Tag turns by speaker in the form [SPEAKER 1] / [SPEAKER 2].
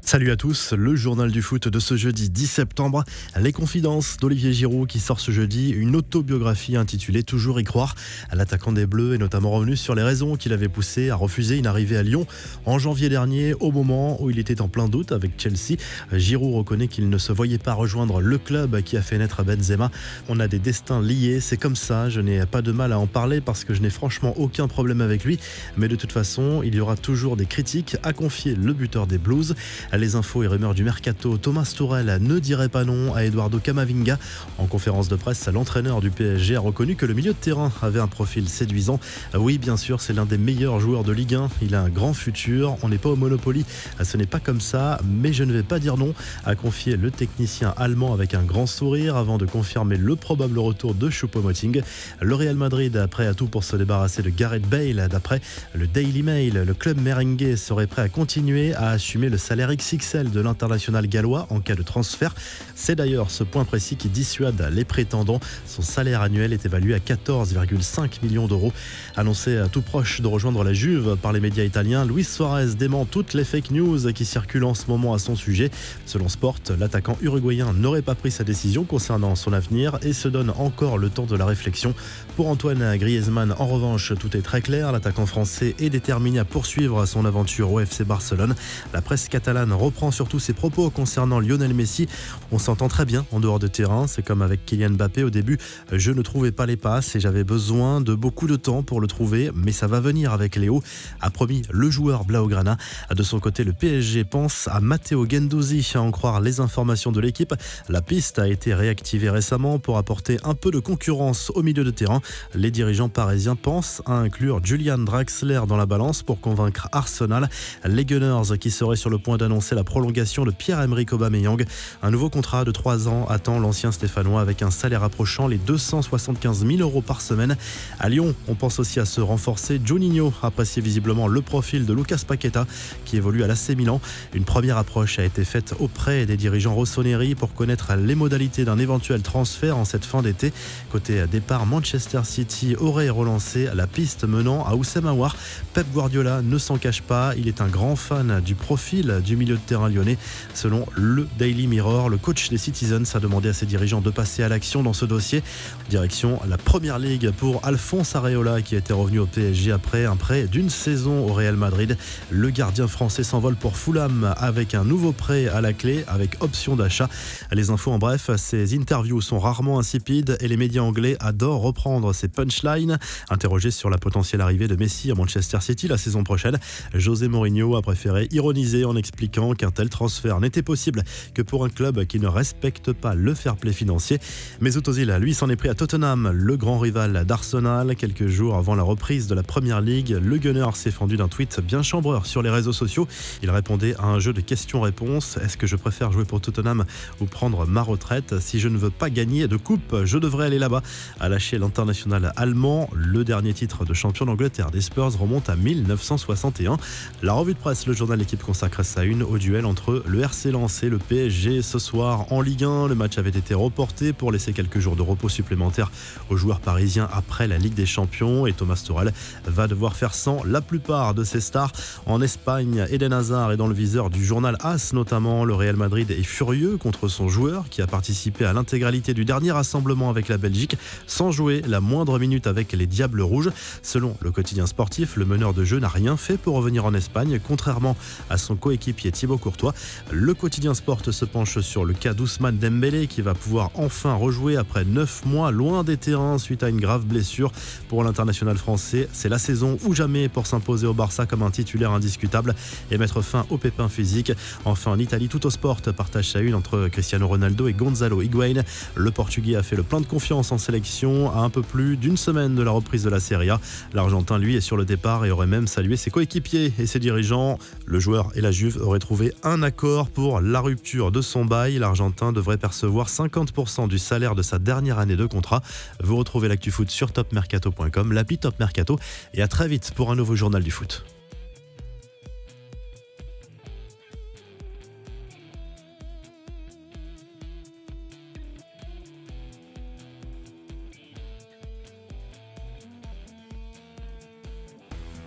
[SPEAKER 1] Salut à tous, le journal du foot de ce jeudi 10 septembre. Les confidences d'Olivier Giroud qui sort ce jeudi une autobiographie intitulée Toujours y croire. L'attaquant des Bleus est notamment revenu sur les raisons qui l'avaient poussé à refuser une arrivée à Lyon en janvier dernier, au moment où il était en plein doute avec Chelsea. Giroud reconnaît qu'il ne se voyait pas rejoindre le club qui a fait naître Benzema. On a des destins liés, c'est comme ça, je n'ai pas de mal à en parler parce que je n'ai franchement aucun problème avec lui. Mais de toute façon, il y aura toujours des critiques, a confié le buteur des Blues. Les infos et rumeurs du mercato, Thomas Tuchel ne dirait pas non à Eduardo Camavinga. En conférence de presse, l'entraîneur du PSG a reconnu que le milieu de terrain avait un profil séduisant. Oui, bien sûr, c'est l'un des meilleurs joueurs de Ligue 1. Il a un grand futur. On n'est pas au Monopoly. Ce n'est pas comme ça, mais je ne vais pas dire non, a confié le technicien allemand avec un grand sourire avant de confirmer le probable retour de Choupo-Moting. Le Real Madrid a prêt à tout pour se débarrasser de Gareth Bale. D'après le Daily Mail, le club merengue serait prêt à continuer à assumer le salaire XXL de l'international gallois en cas de transfert. C'est d'ailleurs ce point précis qui dissuade les prétendants. Son salaire annuel est évalué à 14,5 millions d'euros. Annoncé à tout proche de rejoindre la Juve par les médias italiens, Luis Suarez dément toutes les fake news qui circulent en ce moment à son sujet. Selon Sport, l'attaquant uruguayen n'aurait pas pris sa décision concernant son avenir et se donne encore le temps de la réflexion. Pour Antoine Griezmann, en revanche, tout est très clair. L'attaquant français est déterminé à poursuivre son aventure au FC Barcelone. La presse catalane reprend surtout ses propos concernant Lionel Messi. On s'entend très bien en dehors de terrain, c'est comme avec Kylian Mbappé au début. Je ne trouvais pas les passes et j'avais besoin de beaucoup de temps pour le trouver, mais ça va venir avec Léo, a promis le joueur Blaugrana. De son côté, le PSG pense à Matteo Guendouzi, à en croire les informations de l'équipe. La piste a été réactivée récemment pour apporter un peu de concurrence au milieu de terrain. Les dirigeants parisiens pensent à inclure Julian Draxler dans la balance pour convaincre Arsenal. Les Gunners qui seraient sur le point d'annoncer la prolongation de Pierre-Emerick Aubameyang. Un nouveau contrat de 3 ans attend l'ancien Stéphanois avec un salaire approchant les 275 000 euros par semaine. À Lyon, on pense aussi à se renforcer. Juninho apprécie visiblement le profil de Lucas Paqueta qui évolue à l'AC Milan. Une première approche a été faite auprès des dirigeants rossoneri pour connaître les modalités d'un éventuel transfert en cette fin d'été. Côté départ, Manchester City aurait relancé la piste menant à Oussem Aouar. Pep Guardiola ne s'en cache pas, il est un grand fan du profil du milieu de terrain lyonnais. Selon le Daily Mirror, le coach des Citizens a demandé à ses dirigeants de passer à l'action dans ce dossier. Direction la Première Ligue pour Alphonse Areola qui était revenu au PSG après un prêt d'une saison au Real Madrid. Le gardien français s'envole pour Fulham avec un nouveau prêt à la clé avec option d'achat. Les infos en bref, ces interviews sont rarement insipides et les médias anglais adorent reprendre ces punchlines. Interrogé sur la potentielle arrivée de Messi à Manchester City la saison prochaine, José Mourinho a préféré ironiser en expliquant qu'un tel transfert n'était possible que pour un club qui ne respecte pas le fair-play financier. Mesut Özil, lui, s'en est pris à Tottenham, le grand rival d'Arsenal. Quelques jours avant la reprise de la Première Ligue, le Gunner s'est fendu d'un tweet bien chambreur sur les réseaux sociaux. Il répondait à un jeu de questions-réponses. Est-ce que je préfère jouer pour Tottenham ou prendre ma retraite? Si je ne veux pas gagner de coupe, je devrais aller là-bas, a lâché l'international allemand. Le dernier titre de champion d'Angleterre des Spurs remonte à 1961. La revue de presse, le journal L'équipe consacre sa une au duel entre le RC Lens et le PSG ce soir en Ligue 1. Le match avait été reporté pour laisser quelques jours de repos supplémentaires aux joueurs parisiens après la Ligue des Champions et Thomas Tuchel va devoir faire sans la plupart de ses stars. En Espagne, Eden Hazard est dans le viseur du journal AS notamment. Le Real Madrid est furieux contre son joueur qui a participé à l'intégralité du dernier rassemblement avec la Belgique sans jouer la moindre minute avec les Diables Rouges. Selon le quotidien sportif, le meneur de jeu n'a rien fait pour revenir en Espagne, contrairement à son coéquipier Thibaut Courtois. Le quotidien Sport se penche sur le cas d'Ousmane Dembélé qui va pouvoir enfin rejouer après 9 mois loin des terrains suite à une grave blessure. Pour l'international français, c'est la saison ou jamais pour s'imposer au Barça comme un titulaire indiscutable et mettre fin aux pépins physiques. Enfin, en Italie, Tuttosport partage sa une entre Cristiano Ronaldo et Gonzalo Higuaín. Le Portugais a fait le plein de confiance en sélection à un peu plus d'une semaine de la reprise de la Serie A. L'Argentin, lui, est sur le départ et aurait même salué ses coéquipiers et ses dirigeants. Le joueur et la Juve auraient trouvé un accord pour la rupture de son bail. L'Argentin devrait percevoir 50% du salaire de sa dernière année de contrat. Vous retrouvez l'actu foot sur topmercato.com, l'appli Top Mercato et à très vite pour un nouveau journal du foot.